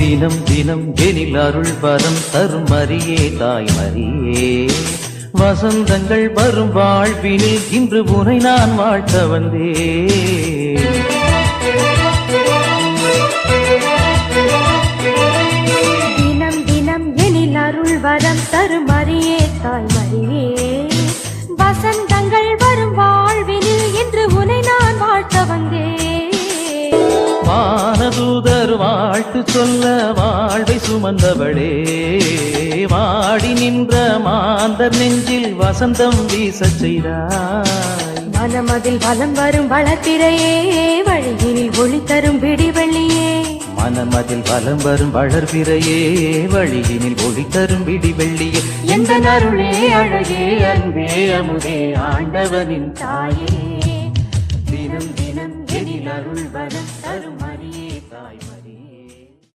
தினம் தினம் எனில் அருள் வரம் தரும் மரியே தாய் மரியே வசந்தங்கள் வரும் வாழ்வினில் இன்று உனை நான் வாழ்த்த வந்தேன். தினம் தினம் எனில் அருள் வரம் தரும் மரியே தாய் மரியே வசந்தங்கள் வரும் வாழ்வினில் இன்று உனை நான் வாழ்த்த வந்தேன். வானதூதர் வாழ்த்து சொல்ல வாழ்வை சுமந்தவளே வாடி நின்ற மாந்தர் நெஞ்சில் வசந்தம் வீசச் செய்தாய். மனமதில் வலம் வரும் வளர்பிறையே வழியினில் ஒளி தரும் விடிவெள்ளியே மனமதில் வலம் வரும் வளர்பிறையே வழியினில் ஒளி தரும் விடிவெள்ளியே எந்த அருளே அழகே அன்பே அமுதே ஆண்டவனின் தாயே தினம் தினம் எனில் அருள் வரம்